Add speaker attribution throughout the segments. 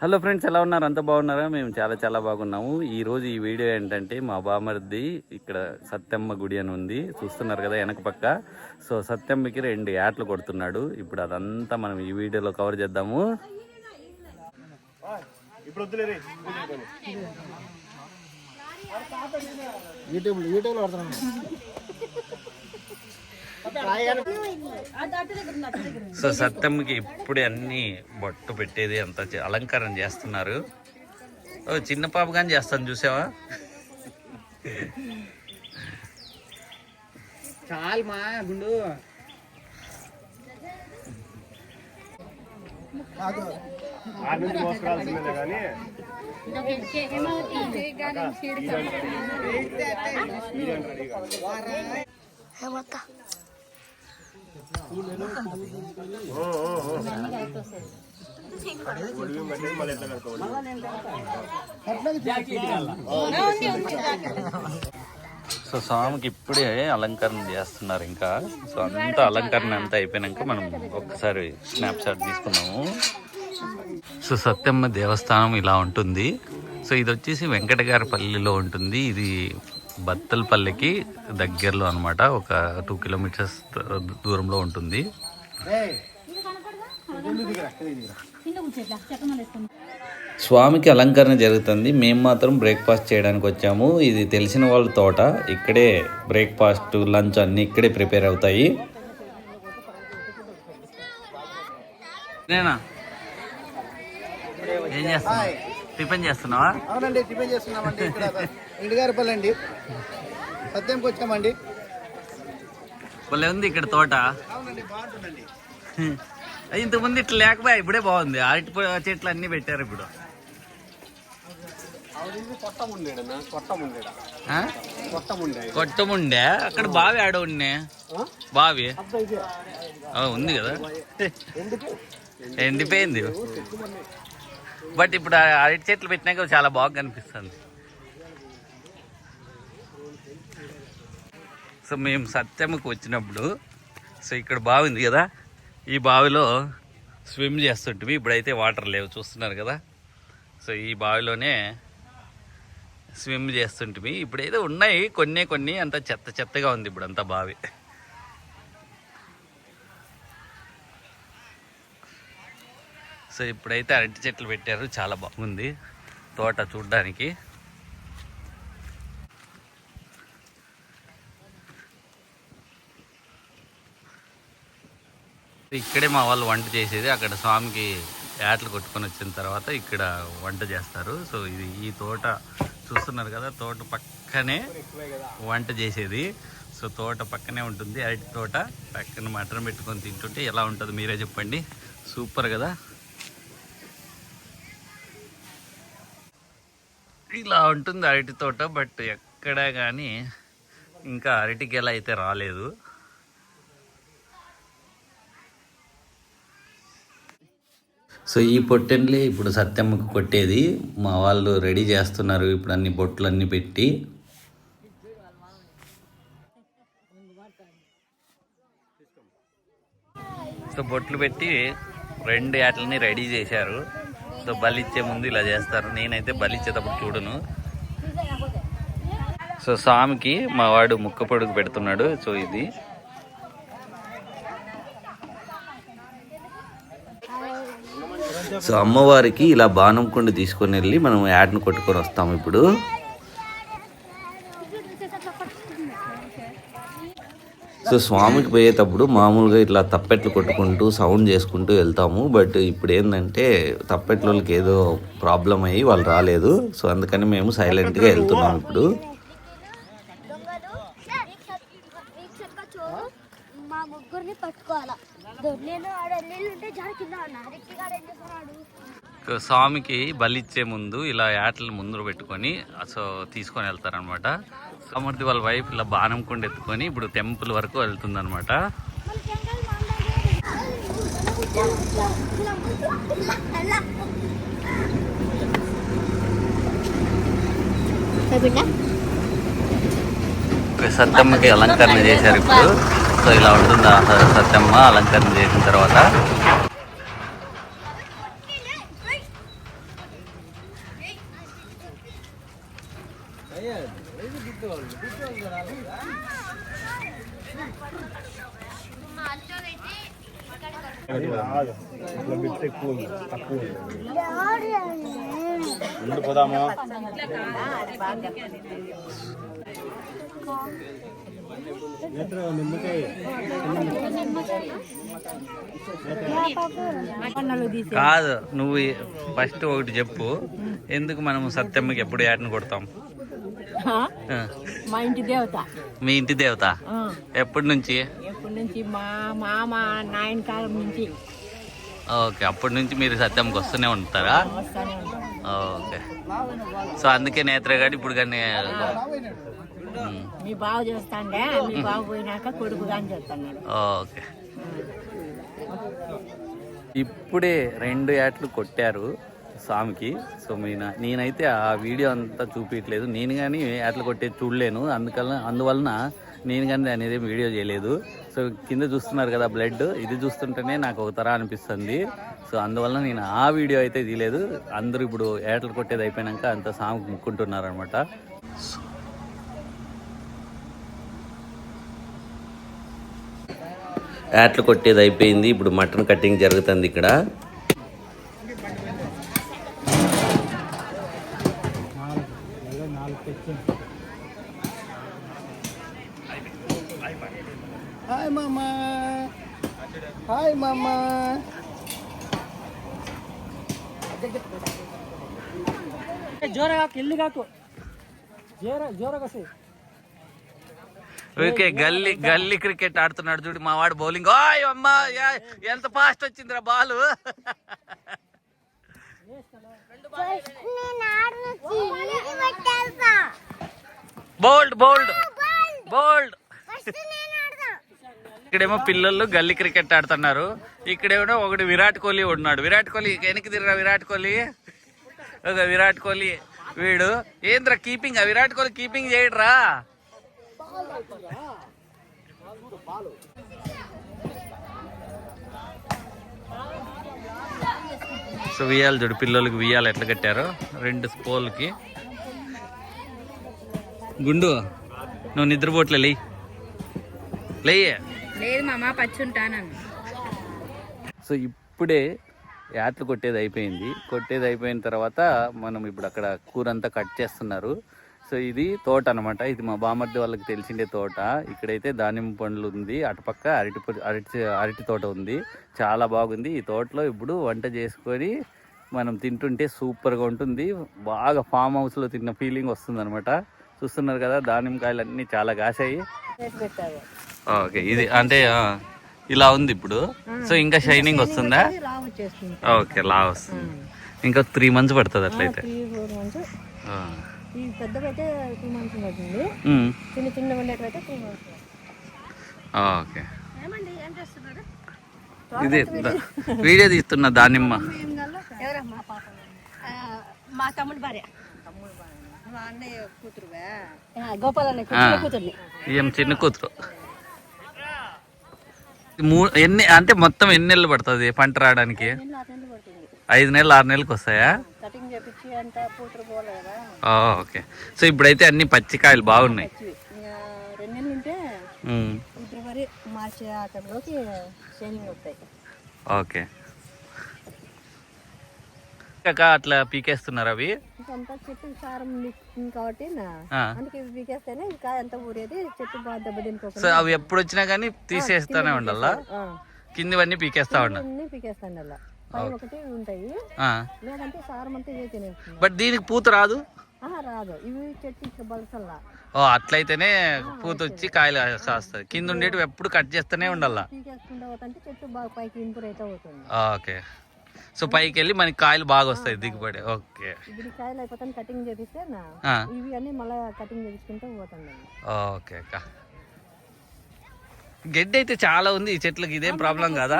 Speaker 1: Hello friends, ఎలా ఉన్నారు? అంత బాగున్నారా? మేము చాలా చాలా బాగున్నాము. ఈరోజు ఈ వీడియో ఏంటంటే మా బామర్ది ఇక్కడ సత్యమ్మ గుడి అని ఉంది, చూస్తున్నారు కదా వెనక పక్క. సో సత్యమ్మకి 2 యాట్లు కొడుతున్నాడు. ఇప్పుడు అదంతా మనం ఈ వీడియోలో కవర్ చేద్దాము. సో సత్యమ్మకి ఇప్పుడే అన్ని బొట్టు పెట్టేది అంతా అలంకారం చేస్తున్నారు. ఓ చిన్న పాప కానీ చేస్తాను, చూసావా?
Speaker 2: చాలు మా గుండు
Speaker 1: సో స్వామికి ఇప్పుడే అలంకరణ చేస్తున్నారు. ఇంకా సో అంతా అలంకరణ అంతా అయిపోయినాక మనం ఒక్కసారి స్నాప్ షాట్ తీసుకున్నాము. సో సత్యమ్మ దేవస్థానం ఇలా ఉంటుంది. సో ఇది వచ్చేసి వెంకటగారపల్లిలో ఉంటుంది. ఇది బత్తలపల్లికి దగ్గరలో అనమాట, ఒక 2 కిలోమీటర్స్ దూరంలో ఉంటుంది. స్వామికి అలంకరణ జరుగుతుంది. మేము మాత్రం బ్రేక్ఫాస్ట్ చేయడానికి వచ్చాము. ఇది తెలిసిన వాళ్ళ తోట. ఇక్కడే బ్రేక్ఫాస్ట్, లంచ్ అన్నీ ఇక్కడే ప్రిపేర్ అవుతాయి. నేనా ఏం చేస్తున్నా? టిఫిన్ చేస్తున్నావా?
Speaker 2: అవునండి, టిఫిన్ చేస్తున్నామండి. ఇక్కడ ఇంటిగారిపల్లి అండి, సత్యంకి వచ్చామండి.
Speaker 1: వాళ్ళే ఉంది ఇక్కడ తోట.
Speaker 2: అవునండి, బాగుంటుందండి.
Speaker 1: ఇంతకుముందు ఇట్లా లేకపోయా, ఇప్పుడే బాగుంది. అరటి చెట్లు అన్ని పెట్టారు ఇప్పుడు. కొట్టముండే అక్కడ బావి ఆడ ఉండే బావి ఉంది కదా, ఎండిపోయింది. బట్ ఇప్పుడు అరటి చెట్లు పెట్టినాక చాలా బాగా కనిపిస్తుంది. సో మేము సత్యమ్మకు వచ్చినప్పుడు సో ఇక్కడ బావి ఉంది కదా, ఈ బావిలో స్విమ్ చేస్తుంటివి. ఇప్పుడైతే వాటర్ లేవు, చూస్తున్నారు కదా. సో ఈ బావిలోనే స్విమ్ చేస్తుంటివి. ఇప్పుడైతే ఉన్నాయి కొన్ని అంత చెత్తగా ఉంది ఇప్పుడు అంతా బావి. సో ఇప్పుడైతే అరటి చెట్లు పెట్టారు, చాలా బాగుంది తోట చూడ్డానికి. ఇక్కడే మా వాళ్ళు వంట చేసేది. అక్కడ స్వామికి యాట్లు కొట్టుకొని వచ్చిన తర్వాత ఇక్కడ వంట చేస్తారు. సో ఇది ఈ తోట చూస్తున్నారు కదా, తోట పక్కనే వంట చేసేది. సో తోట పక్కనే ఉంటుంది అరటి తోట. పక్కన మటన్ పెట్టుకొని తింటుంటే ఎలా ఉంటుంది మీరే చెప్పండి. సూపర్ కదా. ఇలా ఉంటుంది అరటి తోట. బట్ ఎక్కడా కానీ ఇంకా అరటి గెల అయితే రాలేదు. సో ఈ పొట్టెన్లే ఇప్పుడు సత్యమ్మకు కొట్టేది. మా వాళ్ళు రెడీ చేస్తున్నారు ఇప్పుడు అన్ని బొట్లు అన్నీ పెట్టి. సో బొట్లు పెట్టి 2 యాట్లని రెడీ చేశారు. సో బలిచ్చే ముందు ఇలా చేస్తారు. నేనైతే బలిచ్చేటప్పుడు చూడను. సో స్వామికి మా వాడు ముక్క పొడుగు పెడుతున్నాడు. సో ఇది సో అమ్మవారికి ఇలా బాణం కుండ తీసుకొని వెళ్ళి మనం యాడ్ను కొట్టుకొని వస్తాము ఇప్పుడు. సో స్వామికి పోయేటప్పుడు మామూలుగా ఇట్లా తప్పెట్లు కొట్టుకుంటూ సౌండ్ చేసుకుంటూ వెళ్తాము. బట్ ఇప్పుడు ఏంటంటే తప్పెట్లకి ఏదో ప్రాబ్లం అయ్యి వాళ్ళు రాలేదు. సో అందుకని మేము సైలెంట్గా వెళ్తున్నాం ఇప్పుడు. స్వామికి బలిచ్చే ముందు ఇలా యాటలు ముందు పెట్టుకొని సో తీసుకొని వెళ్తారనమాట. సమర్థి వాళ్ళ వైఫ్ ఇలా బాణం కుండ ఎత్తుకొని ఇప్పుడు టెంపుల్ వరకు వెళ్తుందనమాట. సత్యమ్మకి అలంకరణ చేశారు ఇప్పుడు. సో ఇలా ఉంటుంది సత్యమ్మ అలంకరణ చేసిన తర్వాత.
Speaker 3: ముందు పోదామా?
Speaker 1: కాదు, నువ్వు ఫస్ట్ ఒకటి చెప్పు, ఎందుకు మనం సత్యమ్మకి ఎప్పుడు ఏటను కొడతాం?
Speaker 4: మా ఇంటి దేవత.
Speaker 1: మీ ఇంటి దేవత ఎప్పటి నుంచి?
Speaker 4: ఎప్పటి నుంచి? మా మామ నాయన కాలం నుంచి.
Speaker 1: ఓకే, అప్పటి నుంచి మీరు సత్యంకి వస్తూనే ఉంటారా?
Speaker 4: వస్తానే ఉంటాం.
Speaker 1: ఓకే, సో అందుకే నేత్ర గారు ఇప్పుడు కానీ
Speaker 4: మీ బావ చేస్తాండే, మీ బావ పోయినాక కొడుకు కానీ చేస్తున్నాడు.
Speaker 1: ఓకే, ఇప్పుడే 2 ఏట్లు కొట్టారు స్వామికి. సో నేనైతే ఆ వీడియో అంతా చూపించట్లేదు, నేను కానీ ఏట్లు కొట్టేది చూడలేను, అందువలన నేను కానీ అనేది వీడియో చేయలేదు. సో కింద చూస్తున్నారు కదా బ్లడ్, ఇది చూస్తుంటేనే నాకు ఒక తర అనిపిస్తుంది. సో అందువలన నేను ఆ వీడియో అయితే తీయలేదు. అందరూ ఇప్పుడు ఏటలు కొట్టేది అయిపోయాక అంత స్వామికి ముక్కుంటున్నారు అనమాట. ఏట్లు కొట్టేది అయిపోయింది, ఇప్పుడు మటన్ కటింగ్ జరుగుతుంది ఇక్కడ.
Speaker 2: హాయ్ మామా, హాయ్ మామా.
Speaker 4: జోరగా కిల్లి కాకు, జోరగా.
Speaker 1: ఓకే, గల్లీ క్రికెట్ ఆడుతున్నాడు చూడు మా వాడు బౌలింగ్. ఓయ్ అమ్మా, ఎంత ఫాస్ట్ వచ్చిందిరా బాల్. బోల్డ్ బోల్డ్ బోల్డ్. ఇక్కడేమో పిల్లలు గల్లీ క్రికెట్ ఆడుతున్నారు, ఇక్కడేమో ఒకటి విరాట్ కోహ్లీ ఉన్నాడు. విరాట్ కోహ్లీ వెనక్కి తిరిగిరా, విరాట్ కోహ్లీ. ఒక విరాట్ కోహ్లీ వీడు ఏంద్రా కీపింగ్, విరాట్ కోహ్లీ కీపింగ్ చేయడరా. సో వియ్యాలి చూడు, పిల్లలకి వియ్యాలి ఎట్లా కట్టారో 2 స్పోల్కి. గుండు, నువ్వు నిద్రపోట్లే, లేయే.
Speaker 4: లేదు మామ, పచ్చి ఉంటాను.
Speaker 1: సో ఇప్పుడే యాట్లు కొట్టేది అయిపోయిన తర్వాత మనం ఇప్పుడు అక్కడ కూర అంతా కట్ చేస్తున్నారు. సో ఇది తోట అనమాట, ఇది మా బామర్ది వాళ్ళకి తెలిసిండే తోట. ఇక్కడైతే దానిమ్మ పండ్లు ఉంది, అటుపక్క అరటి తోట ఉంది, చాలా బాగుంది. ఈ తోటలో ఇప్పుడు వంట చేసుకొని మనం తింటుంటే సూపర్గా ఉంటుంది. బాగా ఫామ్ హౌస్లో తిన్న ఫీలింగ్ వస్తుంది అనమాట. చూస్తున్నారు కదా, దానిమ్మకాయలు అన్నీ చాలా కాసాయి. ఓకే, ఇది అంటే ఇలా ఉంది ఇప్పుడు. సో ఇంకా షైనింగ్ వస్తుందా? ఓకే, లా వస్తుంది. ఇంకా 3 months పడుతుంది అట్లయితే.
Speaker 4: పెద్దవైతే 2 months పడుతుంది, చిన్న చిన్న ఉండేటైతే 3 months.
Speaker 1: ఓకే, ఇది వీడియో తీస్తున్న దానిమ్మ.
Speaker 4: మా తమ్ముడు భార్య, అన్నయ్య కూతురు, గోపాలన్న కూతురు.
Speaker 1: ఏం చిన్న కూతురు. ఎన్ని అంటే మొత్తం ఎన్ని నెలలు పడుతుంది పంట రావడానికి? 5 నెలలు 6 నెలలకు వస్తాయా? ఓకే, సో ఇప్పుడైతే అన్ని పచ్చికాయలు బాగున్నాయి.
Speaker 4: 2 నెలలు ఉంటే ఫిబ్రవరి మార్చి ఆ టైంలోకి షైనింగ్ వస్తాయి.
Speaker 1: ఓకే, అట్లా పీకేస్తున్నారు అవి.
Speaker 4: చెట్టు సారం కాబట్టి అందుకే పీకేస్తేనే కాయ అంతా ఊరేది, చెట్టు బాగా దెబ్బతింటుకోకుండా.
Speaker 1: సో అవి ఎప్పుడు వచ్చినా కానీ తీసేస్తానే ఉండాలా? కిందివన్నీ పీకేస్తా ఉండాలి.
Speaker 4: పీకేస్తాను అలా, పై ఒకటి ఉంటాయి, లేదంటే సారం అంతా ఇవే తినేస్తుంది.
Speaker 1: బట్ దీనికి పూత రాదు?
Speaker 4: రాదు, ఇవి చెట్టు ఇట్లా బలసల్లా.
Speaker 1: ఓ, అట్లయితేనే పూత వచ్చి కాయలు కాస్తుంది. కింద ఉండేటివి ఎప్పుడు కట్ చేస్తూనే ఉండాలా?
Speaker 4: పీకేసుకుంటా పోతుంటే చెట్టు బాగా పైకి ఇంప్రూవ్ అయితే అవుతుంది.
Speaker 1: ఓకే, సో పైకి వెళ్ళి మనకి కాయలు బాగా వస్తాయి దిగుబడి. ఓకే,
Speaker 4: ఇప్పుడు కాయలు అయిపోతాను కటింగ్ చేపిస్తే ఇవి అన్ని మళ్ళీ కటింగ్ చేపించుకుంటే పోతుంది.
Speaker 1: ఓకే అక్క, గడ్డి అయితే చాలా ఉంది ఈ చెట్లకి, ఇదేం ప్రాబ్లం కాదా?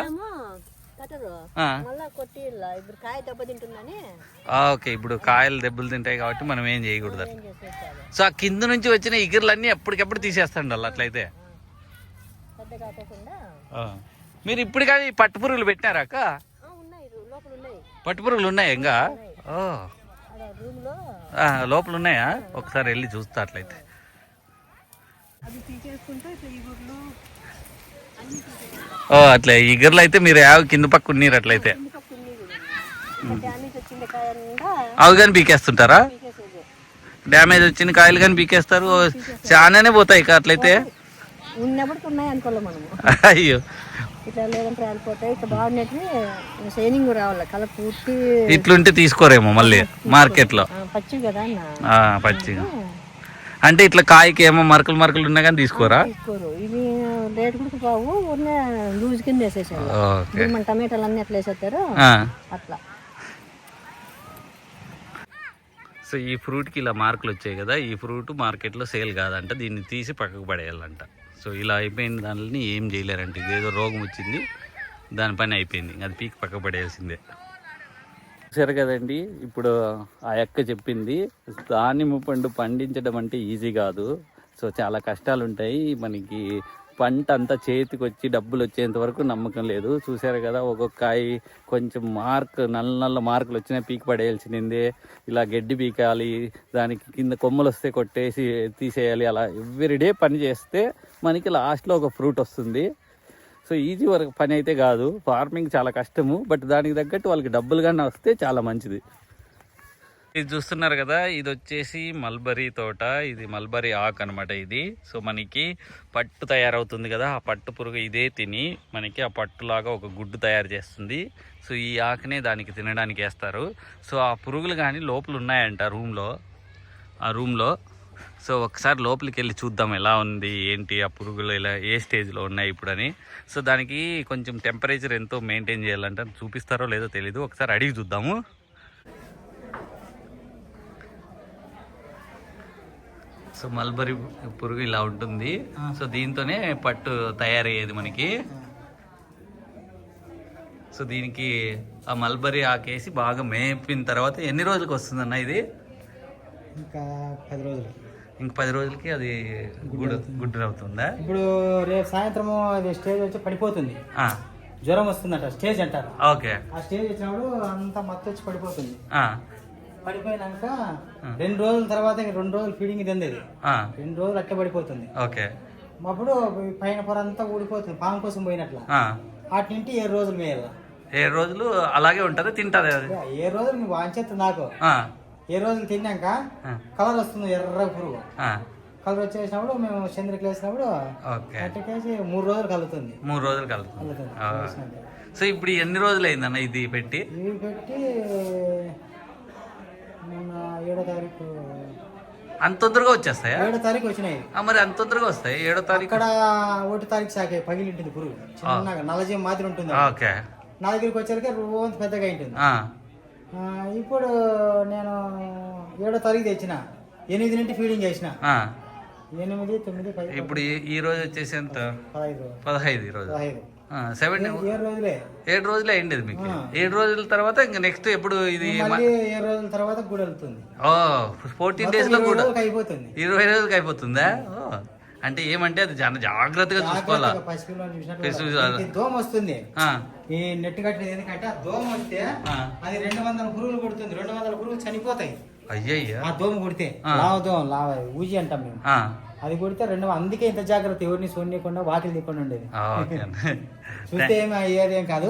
Speaker 4: ఇప్పుడు కాయ దెబ్బ తింటుందని.
Speaker 1: ఓకే, ఇప్పుడు కాయలు దెబ్బలు తింటాయి కాబట్టి మనం ఏం చేయకూడదు. సో ఆ కింద నుంచి వచ్చిన ఇగురులన్నీ ఎప్పటికెప్పుడు తీసేస్తాండి వాళ్ళు అట్లయితే. మీరు ఇప్పుడు కానీ పట్టు పురుగులు పెట్టినారా అక్క? పట్టు పురుగులు ఉన్నాయి ఇంకా? లోపల ఉన్నాయా? ఒకసారి వెళ్ళి చూస్తా అట్లయితే.
Speaker 4: అది తీసేసుకుంటే ఇట్లా ఈ గుడ్లు అన్ని
Speaker 1: ఓ అట్లా ఇగర్లు అయితే మీరు కింద పక్క ఉన్నారు అట్లయితే.
Speaker 4: డ్యామేజ్ వచ్చింది కాయ అంతా
Speaker 1: అవి కానీ పీకేస్తుంటారా?
Speaker 4: తీసేసేది.
Speaker 1: డ్యామేజ్ వచ్చిన కాయలు కానీ పీకేస్తారు, చాలానే పోతాయి ఇక అట్లయితే.
Speaker 4: ఉన్నప్పటికి ఉన్నాయి అనుకోలే మనము.
Speaker 1: అయ్యో,
Speaker 4: ఇట్లా లేదంటే రాలిపోతాయి. ఇట్లా బాగున్నట్టు షైనింగ్ రావాలి, కలర్ పూర్తి
Speaker 1: ఇట్లుంటే తీసుకోరేమో మళ్ళీ మార్కెట్లో.
Speaker 4: పచ్చి కదా అన్న,
Speaker 1: పచ్చిగా అంటే ఇట్లా కాయకి ఏమో మరకలు మరకలు ఉన్నా కానీ తీసుకోరా?
Speaker 4: తీసుకోరు. ఇవి రేటు కూడా బావు ఉన్న లూజ్ కింద వేసేసారు.
Speaker 1: ఓకే,
Speaker 4: మన టమాటాలు అన్ని ఎట్లా వేసేస్తారు అట్లా.
Speaker 1: సో ఈ ఫ్రూట్కి ఇలా మార్కులు వచ్చాయి కదా, ఈ ఫ్రూట్ మార్కెట్లో సేల్ కాదంట, దీన్ని తీసి పక్కకు పడేయాలంట. సో ఇలా అయిపోయిన దానిని ఏం చేయలేరంట. ఇదేదో రోగం వచ్చింది, దాని పని అయిపోయింది, అది పీకి పక్కకు పడేయాల్సిందే. సరే కదండి, ఇప్పుడు ఆ అక్క చెప్పింది దానిమ్మ పండు పండించడం అంటే ఈజీ కాదు. సో చాలా కష్టాలు ఉంటాయి మనకి. పంట అంతా చేతికి వచ్చి డబ్బులు వచ్చేంత వరకు నమ్మకం లేదు. చూసారు కదా, ఒక్కొక్క కాయ కొంచెం నల్ల నల్ల మార్కులు వచ్చినా పీకి పడేయాల్సిందే. ఇలా గడ్డి పీకాలి, దానికి కింద కొమ్మలు వస్తే కొట్టేసి తీసేయాలి. అలా ఎవ్రీడే పని చేస్తే మనకి లాస్ట్లో ఒక ఫ్రూట్ వస్తుంది. సో ఈజీ వరకు పని అయితే కాదు, ఫార్మింగ్ చాలా కష్టము. బట్ దానికి తగ్గట్టు వాళ్ళకి డబ్బులు కానీ వస్తే చాలా మంచిది. ఇది చూస్తున్నారు కదా, ఇది వచ్చేసి మల్బరీ తోట, ఇది మల్బరీ ఆకు అనమాట ఇది. సో మనకి పట్టు తయారవుతుంది కదా, ఆ పట్టు పురుగు ఇదే తిని మనకి ఆ పట్టులాగా ఒక గుడ్డు తయారు చేస్తుంది. సో ఈ ఆకునే దానికి తినడానికి వేస్తారు. సో ఆ పురుగులు కానీ లోపల ఉన్నాయంట ఆ రూమ్లో. సో ఒకసారి లోపలికి వెళ్ళి చూద్దాం ఎలా ఉంది ఏంటి, ఆ పురుగులు ఇలా ఏ స్టేజ్లో ఉన్నాయి ఇప్పుడు అని. సో దానికి కొంచెం టెంపరేచర్ ఎంతో మెయింటైన్ చేయాలంటే చూపిస్తారో లేదో తెలీదు, ఒకసారి అడిగి చూద్దాము. సో మల్బరీ పురుగు ఇలా ఉంటుంది. సో దీంతోనే పట్టు తయారయ్యేది మనకి. సో దీనికి ఆ మల్బరీ ఆకేసి బాగా మేపిన తర్వాత ఎన్ని రోజులకు వస్తుందన్న ఇది?
Speaker 2: ఇంకా 10 రోజులు.
Speaker 1: ఇంక 10 రోజులకి అది గుడ్డు అవుతుందా?
Speaker 2: ఇప్పుడు రేపు సాయంత్రము అది స్టేజ్ వచ్చి పడిపోతుంది, జ్వరం వస్తుందట, స్టేజ్ అంటారు.
Speaker 1: ఓకే, ఆ
Speaker 2: స్టేజ్ వచ్చినప్పుడు అంతా మత్తు వచ్చి పడిపోతుంది. పడిపోయినాక 2 రోజుల తర్వాత 2 రోజులు ఫీడింగ్ తిందేది, 2 రోజులు అట్లా పడిపోతుంది.
Speaker 1: ఓకే,
Speaker 2: అప్పుడు పైన పొర అంతా ఊడిపోతుంది, పాము కోసం పోయినట్ల. వాటి నుండి 7 రోజులు మేయాల.
Speaker 1: 7 రోజులు అలాగే ఉంటుంది, తింటారు.
Speaker 2: 7 రోజులు మీకు వాంచేస్తుంది నాకు. 7 రోజులు తిన్నాక కలర్ వస్తుంది, ఎర్ర పురుగు కలర్ వచ్చేసినప్పుడు మేము చంద్రికలు వేసినప్పుడు అట్టకేసి 3 రోజులు కలుగుతుంది.
Speaker 1: 3 రోజులు కలుగుతుంది. సో ఇప్పుడు ఎన్ని రోజులు అయిందన్న ఇది పెట్టి?
Speaker 2: ఇవి పెట్టి మొన్న 7వ తారీఖు.
Speaker 1: అంత తొందరగా వచ్చేస్తాయా?
Speaker 2: 7వ తారీఖు వచ్చినాయి.
Speaker 1: మరి అంత తొందరగా వస్తాయి? 7వ తారీఖు
Speaker 2: ఇక్కడ 1వ తారీఖు సాకే పగిలి ఉంటుంది పురుగు, చిన్నగా నల్లజీవం మాదిరి ఉంటుంది.
Speaker 1: ఓకే,
Speaker 2: నా దగ్గరికి వచ్చేసరికి రోజు పెద్దగా ఉంటుంది. ఇప్పుడు నేను 7వ తారీఖు తెచ్చిన, 8 నుండి ఫీడింగ్ చేసిన. 8, 9, 10.
Speaker 1: ఇప్పుడు ఈ రోజు వచ్చేసి ఎంత? 15 ఈరోజు.
Speaker 2: 7 రోజులే.
Speaker 1: 7 రోజులే అయింది మీకు. 7 రోజుల తర్వాత ఇంకా నెక్స్ట్ ఎప్పుడు ఇది?
Speaker 2: 7 రోజుల తర్వాత కూడా వెళ్తుంది.
Speaker 1: 14 days లో కూడా
Speaker 2: అయిపోతుంది.
Speaker 1: 20 రోజులకి అయిపోతుందా? అంటే ఏమంటే అది చాలా జాగ్రత్తగా చూసుకోవాలా.
Speaker 2: దోమ వస్తుంది, ఈ నెట్ కట్టినది. ఎందుకంటే ఆ దోమ వస్తే అది 200 పురుగులు కొడుతుంది, 200 పురుగులు చనిపోతాయి.
Speaker 1: అయ్యయ్యా,
Speaker 2: ఆ దోమ కొడితే లావ ఊజి అంటాం మేము. అది కొడితే 200. అందుకే ఇంత జాగ్రత్త, ఎవరిని చూడకుండా వాకిలు తిప్పండి ఉండేది. చూస్తే ఏమి అయ్యేదేం కాదు.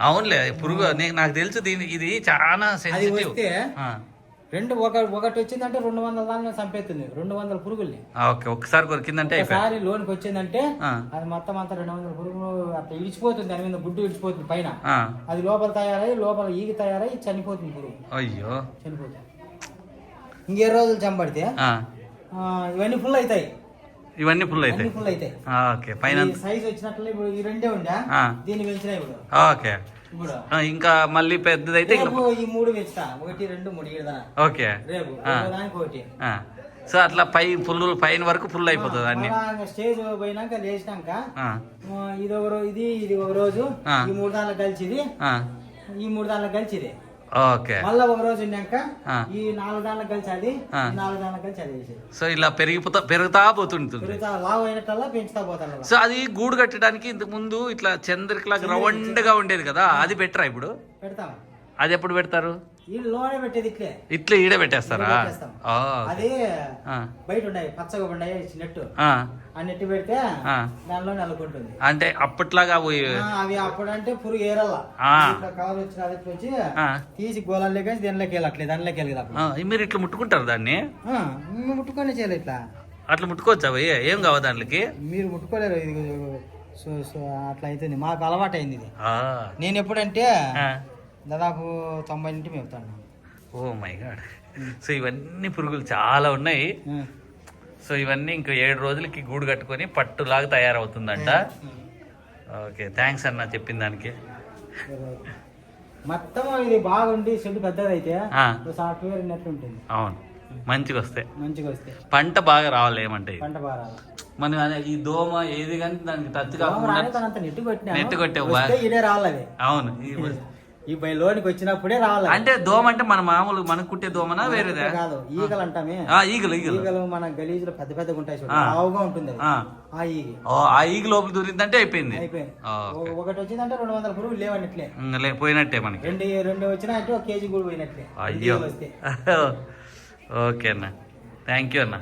Speaker 1: అవునులే, పురుగు నాకు తెలుసు. ఇది చాలా సెన్సిటివ్.
Speaker 2: ఒకటి వచ్చిందంటే 200 దాన్ని చంపేస్తుంది, 200 పురుగుల్ని.
Speaker 1: ఒకసారి కొరికిందంటే
Speaker 2: ఒకసారి లోనికి వచ్చిందంటే అది మొత్తం అంతా 200 పురుగులు అట్లా ఇడిచిపోతుంది. దాని మీద గుడ్డు ఇడిచిపోతుంది పైన. అది లోపల తయారై లోపల ఈగి తయారై చనిపోతుంది పురుగు.
Speaker 1: అయ్యో,
Speaker 2: చనిపోతుంది. ఇంకే రోజులు చంపడితే ఇవన్నీ ఫుల్ అవుతాయి.
Speaker 1: ఇవన్నీ ఫుల్ అవుతాయి. ఓకే, పైన
Speaker 2: సైజ్ వచ్చినట్లు ఇప్పుడు ఈ 2 ఉండే, దీన్ని పెంచినాయి ఇప్పుడు.
Speaker 1: ఓకే, ఇంకా మళ్ళీ పెద్దదైతే
Speaker 2: ఈ 3 పెంచుతా. 1, 2, 3.
Speaker 1: ఓకే,
Speaker 2: రేపు దానికి 1.
Speaker 1: సో అట్లా పైన వరకు ఫుల్ అయిపోతుంది అన్ని.
Speaker 2: స్టేజ్ పోయినాక లేచినాక ఇది ఒక రోజు, ఈ 3 దాంట్లో కలిసిది, ఈ 3 దాంట్లో కలిసిది.
Speaker 1: ఓకే,
Speaker 2: మళ్ళా ఒక రోజు ఉన్నాక ఈ 4 దాంట్లో కలిసి అది, 4 దాంట్లో కలిసి అది.
Speaker 1: సో ఇలా పెరుగుతా పోతుంటుంది,
Speaker 2: లావు అయినట్లా పెంచుతా పోతాను.
Speaker 1: సో అది గూడు కట్టడానికి ఇంతకు ముందు ఇట్లా చంద్రికలాగా రౌండ్ గా ఉండేది కదా, అది పెట్టరా ఇప్పుడు?
Speaker 2: పెడతాం.
Speaker 1: అది ఎప్పుడు పెడతారు?
Speaker 2: ఈ లోనే పెట్టేది ఇట్లే
Speaker 1: ఇట్లా ఈడే పెట్టేస్తారా?
Speaker 2: పెట్టేస్తాం.
Speaker 1: ఆ,
Speaker 2: అది
Speaker 1: ఆ,
Speaker 2: బయట ఉన్నాయి పచ్చగా ఉన్నాయి నెట్టు
Speaker 1: ఆ,
Speaker 2: ఆ నెట్టు పెడితే
Speaker 1: ఆ.
Speaker 2: దానిలో నెలకొంటుంది.
Speaker 1: అంటే అప్పట్లాగా
Speaker 2: అవి అప్పుడు అంటే పురుగు ఏరల్లా
Speaker 1: ఆ.
Speaker 2: ఇట్లా కవర్ వచ్చిన అది వచ్చి
Speaker 1: ఆ.
Speaker 2: తీసి గోళాలు కానీ దీనిలోకి వెళ్ళట్లేదు దానిలోకి వెళ్ళదు అప్పుడు
Speaker 1: మీరు ఇట్లా ముట్టుకుంటారు దాన్ని?
Speaker 2: మేము ముట్టుకొని చేయాలి ఇట్లా.
Speaker 1: అట్లా ముట్టుకోవచ్చా భయ్య? ఏం కావా దానికి?
Speaker 2: మీరు ముట్టుకోలేరు ఇది సో అట్లా అవుతుంది. మాకు అలవాటు అయింది ఇది.
Speaker 1: ఆ,
Speaker 2: నేను ఎప్పుడంటే
Speaker 1: ఆ.
Speaker 2: దాదాపు 90 నుండి మేపుతాను.
Speaker 1: Oh my god. సో ఇవన్నీ పురుగులు చాలా ఉన్నాయి. సో ఇవన్నీ ఇంకో 7 రోజులకి గూడు కట్టుకొని పట్టులాగా తయారవుతుందంట. ఓకే, థ్యాంక్స్ అన్న చెప్పిన దానికి.
Speaker 2: మొత్తం ఇది బాగుండి షెడ్ పెద్దది అయితే
Speaker 1: ఆ.
Speaker 2: సాఫ్ట్వేర్ నెట్ ఉంటుంది.
Speaker 1: అవును, మంచిగా వస్తాయి.
Speaker 2: మంచిగా వస్తే
Speaker 1: పంట బాగా రావాలి. ఏమంటే ఇది.
Speaker 2: పంట బాగా రావాలి.
Speaker 1: మనం అదే ఈ దోమ ఏది కానీ దానికి టచ్ కాకుండా
Speaker 2: నెట్ కొట్టినా
Speaker 1: నెట్ కొట్టావు.
Speaker 2: ఇదే రావాలి.
Speaker 1: అవును,
Speaker 2: ఈ బై లోనికి వచ్చినప్పుడే రావాలి.
Speaker 1: అంటే దోమ అంటే మన మామూలు మనకు కుట్టే దోమనా వేరేదా?
Speaker 2: కాదు, ఈగలు అంటామే. ఈగలు మన గలీజులో పెద్ద పెద్దగా ఉంటాయి చూడు, లావుగా ఉంటుంది అది. ఆ ఈగ.
Speaker 1: ఆ ఈగ లోపల దూరిందంటే అయిపోయింది.
Speaker 2: ఒకటి వచ్చిందంటే 200 పురుగులు లేవన్నట్లే.
Speaker 1: పోయినట్టే మనకి.
Speaker 2: రెండు వచ్చినాయంటే 1 కేజీ కూడా పోయినట్లే.
Speaker 1: అయ్యో.
Speaker 2: వస్తే
Speaker 1: ఓకే అన్న, థ్యాంక్ యూ అన్న.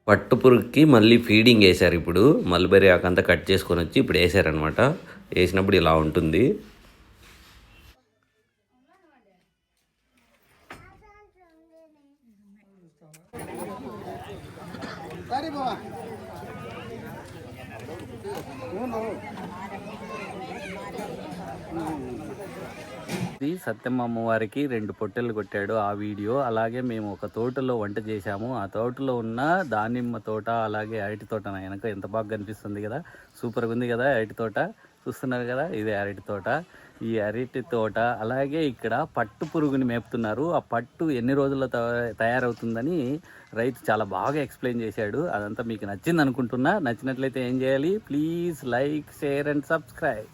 Speaker 5: పట్టు పురుగుకి మళ్ళీ ఫీడింగ్ వేశారు. ఇప్పుడు మల్బరీ ఆకంతా కట్ చేసుకొని వచ్చి ఇప్పుడు వేసారనమాట. వేసినప్పుడు ఇలా ఉంటుంది.
Speaker 1: ఇది సత్యమ్మ అమ్మవారికి 2 పొట్టెలు కొట్టాడు ఆ వీడియో. అలాగే మేము ఒక తోటలో వంట చేశాము. ఆ తోటలో ఉన్న దానిమ్మ తోట అలాగే అరటి తోట వెనక ఎంత బాగా కనిపిస్తుంది కదా, సూపర్గా ఉంది కదా. అరటి తోట చూస్తున్నారు కదా, ఇదే అరటి తోట. ఈ అరటి తోట అలాగే ఇక్కడ పట్టు పురుగుని మేపుతున్నారు. ఆ పట్టు ఎన్ని రోజుల్లో తయారవుతుందని రైతు చాలా బాగా ఎక్స్ప్లెయిన్ చేశాడు. అదంతా మీకు నచ్చింది అనుకుంటున్నా. నచ్చినట్లయితే ఏం చేయాలి? Please like, share and subscribe.